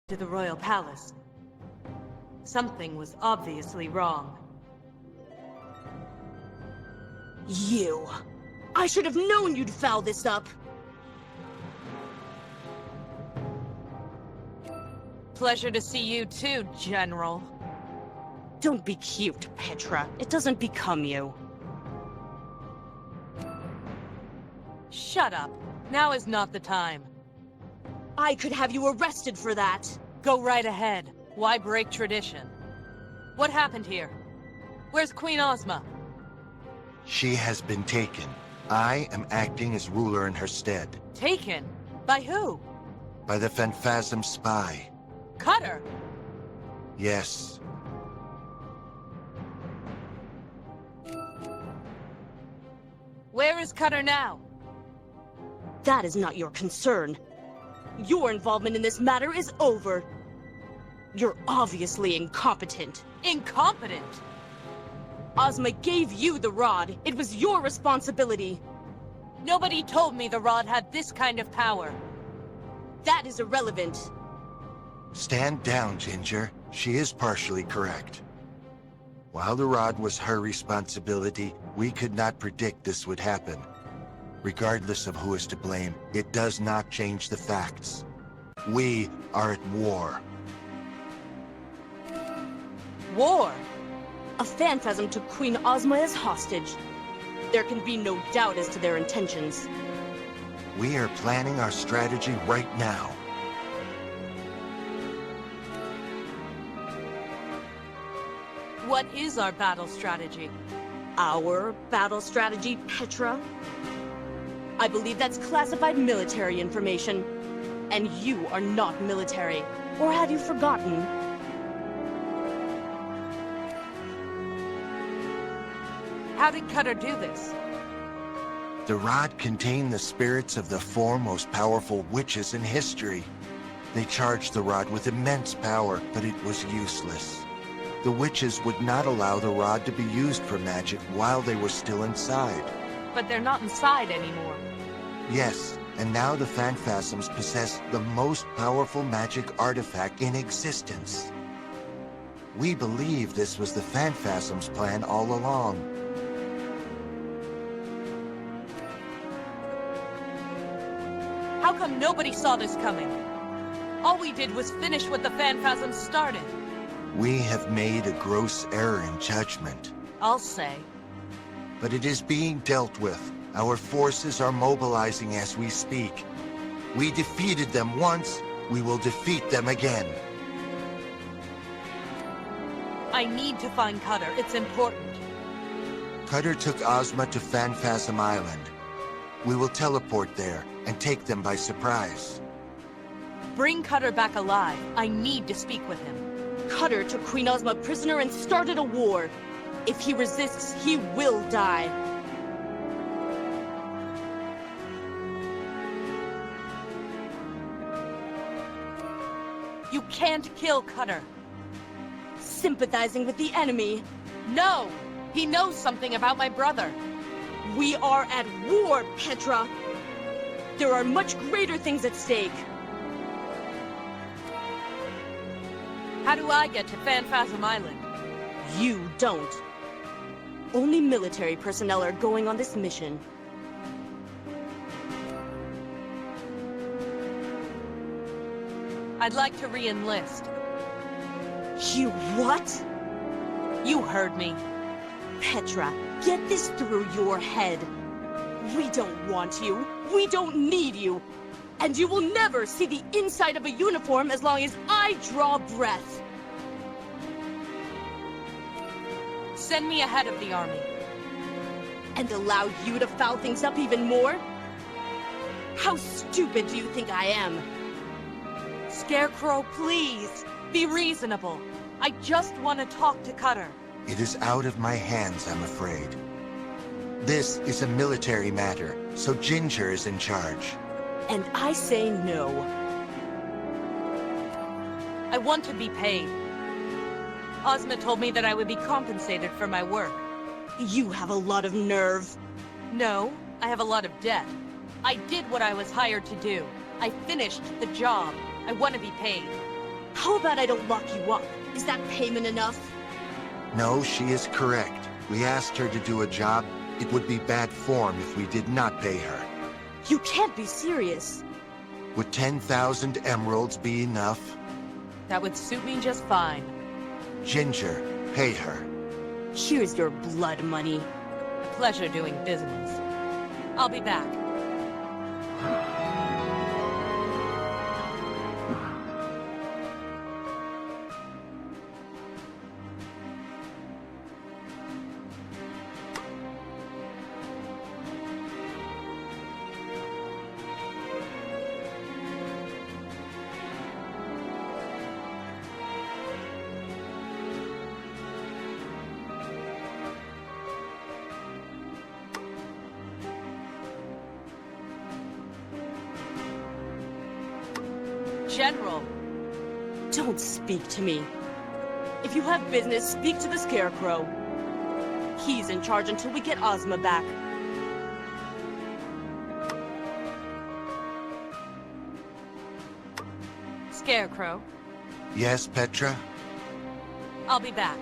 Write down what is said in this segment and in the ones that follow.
to the royal palace. Something was obviously wrong. You! I should have known you'd foul this up! Pleasure to see you too, General. Don't be cute, Petra. It doesn't become you. Shut up. Now is not the time. I could have you arrested for that. Go right ahead. Why break tradition? What happened here? Where's Queen Ozma? She has been taken. I am acting as ruler in her stead. Taken? By who? By the Phanphasm spy. Cutter! Yes. Where is Cutter now? That is not your concern. Your involvement in this matter is over. You're obviously incompetent. Incompetent? Ozma gave you the rod. It was your responsibility. Nobody told me the rod had this kind of power. That is irrelevant. Stand down, Ginger. She is partially correct. While the rod was her responsibility, we could not predict this would happen. Regardless of who is to blame, it does not change the facts. We are at war. War? A Phanphasm took Queen Ozma as hostage. There can be no doubt as to their intentions. We are planning our strategy right now. What is our battle strategy? Our battle strategy, Petra? I believe that's classified military information. And you are not military. Or have you forgotten? How did Cutter do this? The rod contained the spirits of the four most powerful witches in history. They charged the rod with immense power, but it was useless. The witches would not allow the rod to be used for magic while they were still inside. But they're not inside anymore. Yes, and now the Phanphasms possess the most powerful magic artifact in existence. We believe this was the Phanphasms' plan all along. How come nobody saw this coming? All we did was finish what the Phanphasms started. We have made a gross error in judgment. I'll say. But it is being dealt with. Our forces are mobilizing as we speak. We defeated them once, we will defeat them again. I need to find Cutter. It's important. Cutter took Ozma to Phanphasm Island. We will teleport there and take them by surprise. Bring Cutter back alive. I need to speak with him. Cutter took Queen Ozma prisoner and started a war. If he resists, he will die. You can't kill Cutter. Sympathizing with the enemy. No! He knows something about my brother. We are at war, Petra. There are much greater things at stake. How do I get to Phanphasm Island? You don't. Only military personnel are going on this mission. I'd like to re-enlist. You what? You heard me. Petra, get this through your head. We don't want you. We don't need you. And you will never see the inside of a uniform as long as I draw breath. Send me ahead of the army. And allow you to foul things up even more? How stupid do you think I am? Scarecrow, please! Be reasonable. I just want to talk to Cutter. It is out of my hands, I'm afraid. This is a military matter, so Ginger is in charge. And I say no. I want to be paid. Ozma told me that I would be compensated for my work. You have a lot of nerve. No, I have a lot of debt. I did what I was hired to do. I finished the job. I want to be paid. How about I don't lock you up? Is that payment enough? No, she is correct. We asked her to do a job. It would be bad form if we did not pay her. You can't be serious. Would 10,000 emeralds be enough? That would suit me just fine. Ginger, pay her. Here's your blood money. A pleasure doing business. I'll be back. General. Don't speak to me. If you have business, speak to the Scarecrow. He's in charge until we get Ozma back. Scarecrow. Yes, Petra? I'll be back.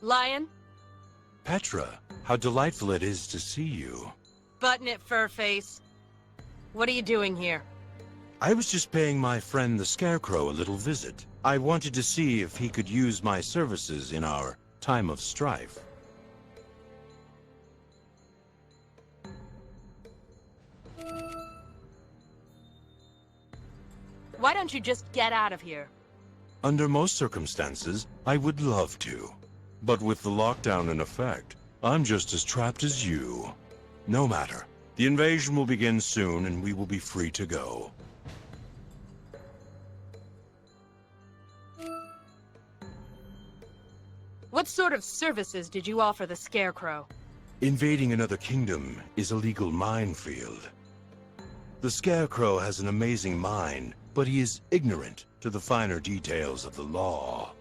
Lion? Petra, how delightful it is to see you. Button it, Furface. What are you doing here? I was just paying my friend the Scarecrow a little visit. I wanted to see if he could use my services in our time of strife. Why don't you just get out of here? Under most circumstances, I would love to. But with the lockdown in effect, I'm just as trapped as you. No matter. The invasion will begin soon and we will be free to go. What sort of services did you offer the Scarecrow? Invading another kingdom is a legal minefield. The Scarecrow has an amazing mind, but he is ignorant to the finer details of the law.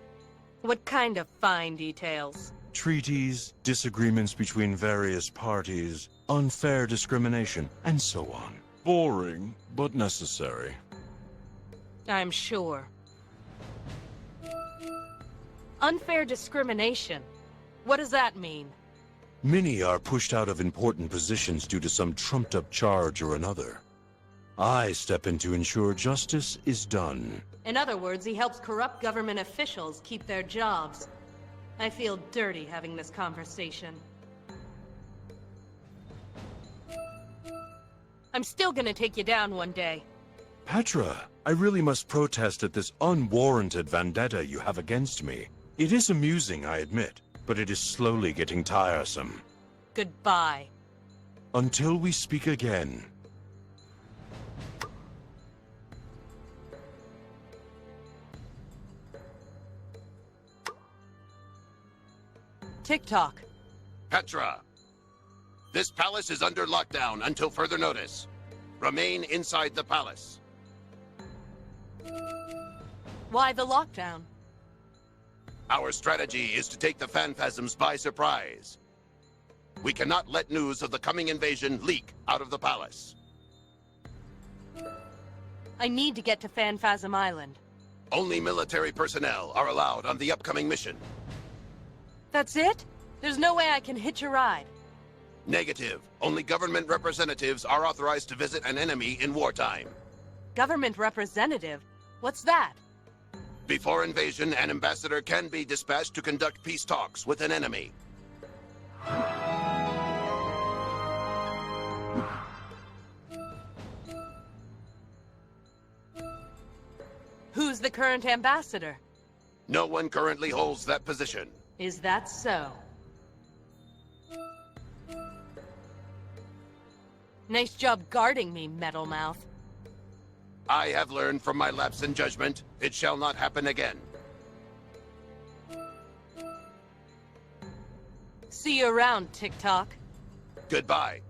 What kind of fine details? Treaties, disagreements between various parties, unfair discrimination, and so on. Boring, but necessary. I'm sure. Unfair discrimination. What does that mean? Many are pushed out of important positions due to some trumped-up charge or another. I step in to ensure justice is done. In other words, he helps corrupt government officials keep their jobs. I feel dirty having this conversation. I'm still gonna take you down one day. Petra, I really must protest at this unwarranted vendetta you have against me. It is amusing, I admit, but it is slowly getting tiresome. Goodbye. Until we speak again. TikTok. Petra. This palace is under lockdown until further notice. Remain inside the palace. Why the lockdown? Our strategy is to take the Phanphasms by surprise. We cannot let news of the coming invasion leak out of the palace. I need to get to Phanphasm Island. Only military personnel are allowed on the upcoming mission. That's it? There's no way I can hitch a ride. Negative. Only government representatives are authorized to visit an enemy in wartime. Government representative? What's that? Before invasion, an ambassador can be dispatched to conduct peace talks with an enemy. Who's the current ambassador? No one currently holds that position. Is that so? Nice job guarding me, Metalmouth. I have learned from my lapse in judgment. It shall not happen again. See you around, TikTok. Goodbye.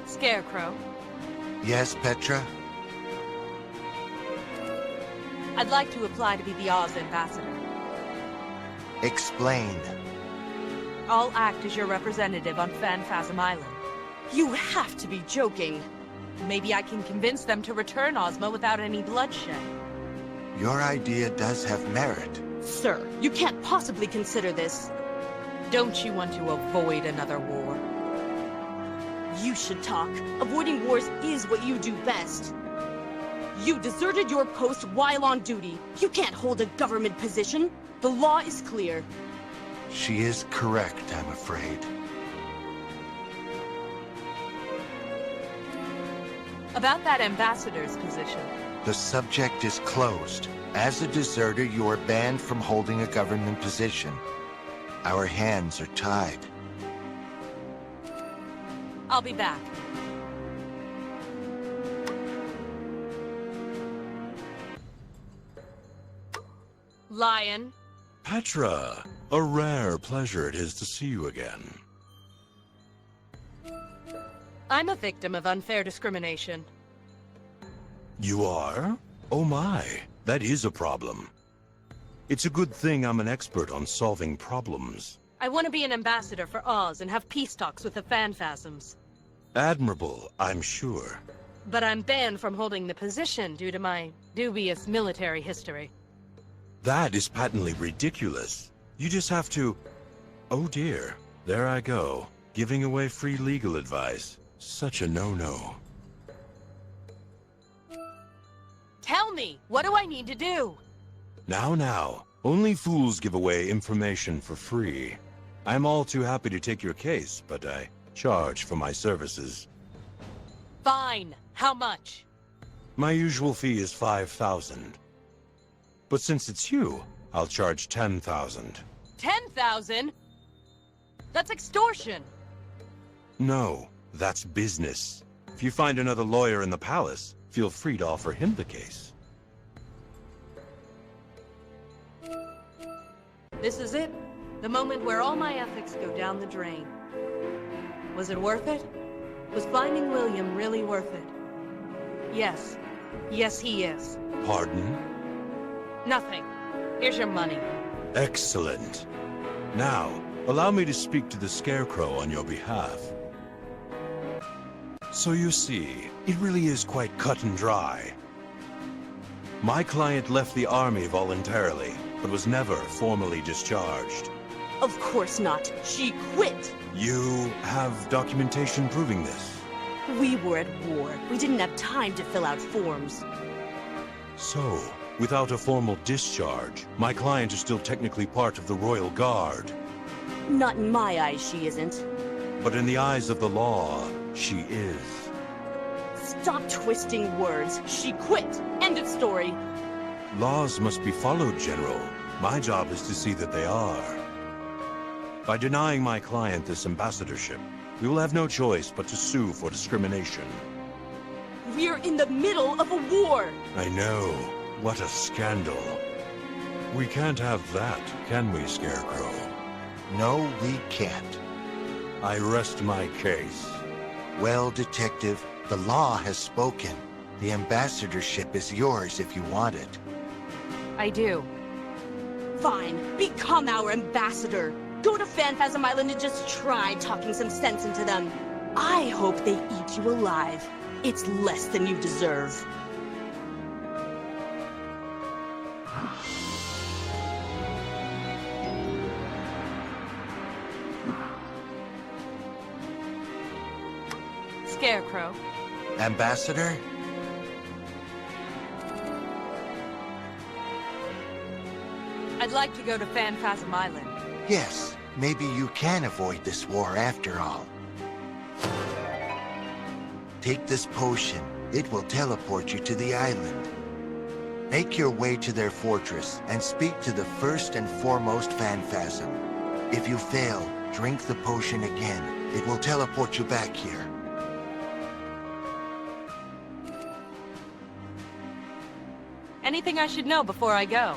Scarecrow, Yes, Petra? I'd like to apply to be the Oz ambassador. Explain. I'll act as your representative on Phanphasm Island. You have to be joking. Maybe I can convince them to return Ozma without any bloodshed. Your idea does have merit. Sir, you can't possibly consider this. Don't you want to avoid another war? You should talk. Avoiding wars is what you do best. You deserted your post while on duty. You can't hold a government position. The law is clear. She is correct, I'm afraid. About that ambassador's position. The subject is closed. As a deserter, you are banned from holding a government position. Our hands are tied. I'll be back. Lion, Petra, a rare pleasure it is to see you again. I'm a victim of unfair discrimination. You are? Oh my, that is a problem. It's a good thing I'm an expert on solving problems. I want to be an ambassador for Oz and have peace talks with the Phanphasms. Admirable, I'm sure. But I'm banned from holding the position due to my dubious military history. That is patently ridiculous. You just have to... Oh dear, there I go, giving away free legal advice. Such a no-no. Tell me, what do I need to do? Now, only fools give away information for free. I'm all too happy to take your case, but I charge for my services. Fine. How much? My usual fee is 5,000. But since it's you, I'll charge 10,000. 10,000? That's extortion. No, that's business. If you find another lawyer in the palace, feel free to offer him the case. This is it. The moment where all my ethics go down the drain. Was it worth it? Was finding William really worth it? Yes. Yes, he is. Pardon? Nothing. Here's your money. Excellent. Now, allow me to speak to the Scarecrow on your behalf. So you see, it really is quite cut and dry. My client left the army voluntarily, but was never formally discharged. Of course not. She quit. You have documentation proving this? We were at war. We didn't have time to fill out forms. So, without a formal discharge, my client is still technically part of the Royal Guard. Not in my eyes, she isn't. But in the eyes of the law, she is. Stop twisting words. She quit. End of story. Laws must be followed, General. My job is to see that they are. By denying my client this ambassadorship, we will have no choice but to sue for discrimination. We're in the middle of a war! I know. What a scandal. We can't have that, can we, Scarecrow? No, we can't. I rest my case. Well, Detective, the law has spoken. The ambassadorship is yours if you want it. I do. Fine, become our ambassador. Go to Phantasm Island and just try talking some sense into them. I hope they eat you alive. It's less than you deserve. Scarecrow. Ambassador? I'd like to go to Phantasm Island. Yes, maybe you can avoid this war after all. Take this potion. It will teleport you to the island. Make your way to their fortress and speak to the first and foremost Phanphasm. If you fail, drink the potion again. It will teleport you back here. Anything I should know before I go?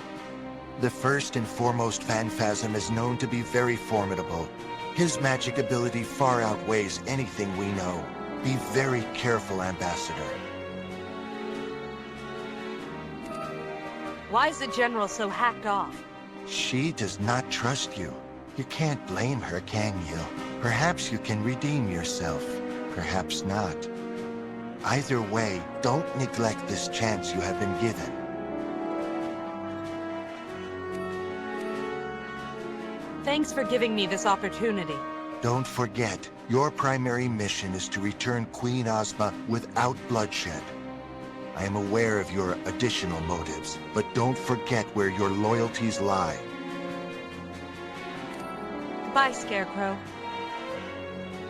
The first and foremost Phanphasm is known to be very formidable. His magic ability far outweighs anything we know. Be very careful, Ambassador. Why is the General so hacked off? She does not trust you. You can't blame her, can you? Perhaps you can redeem yourself. Perhaps not. Either way, don't neglect this chance you have been given. Thanks for giving me this opportunity. Don't forget, your primary mission is to return Queen Ozma without bloodshed. I am aware of your additional motives, but don't forget where your loyalties lie. Goodbye, Scarecrow.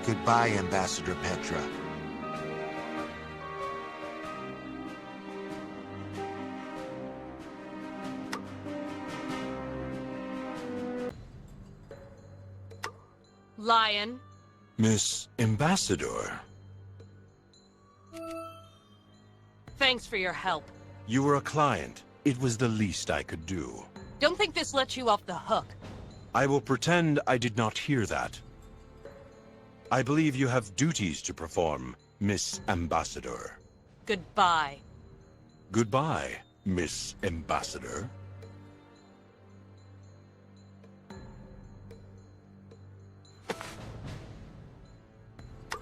Goodbye, Ambassador Petra. Lion. Miss Ambassador, Thanks for your help. you were a client. It was the least I could do. Don't think this lets you off the hook. I will pretend I did not hear that. I believe you have duties to perform, Miss Ambassador. Goodbye. Goodbye, Miss Ambassador.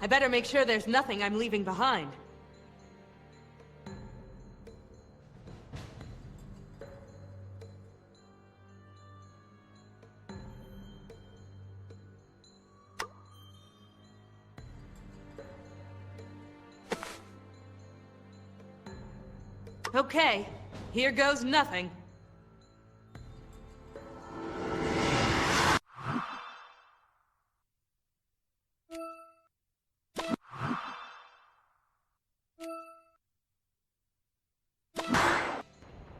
I better make sure there's nothing I'm leaving behind. Okay, here goes nothing.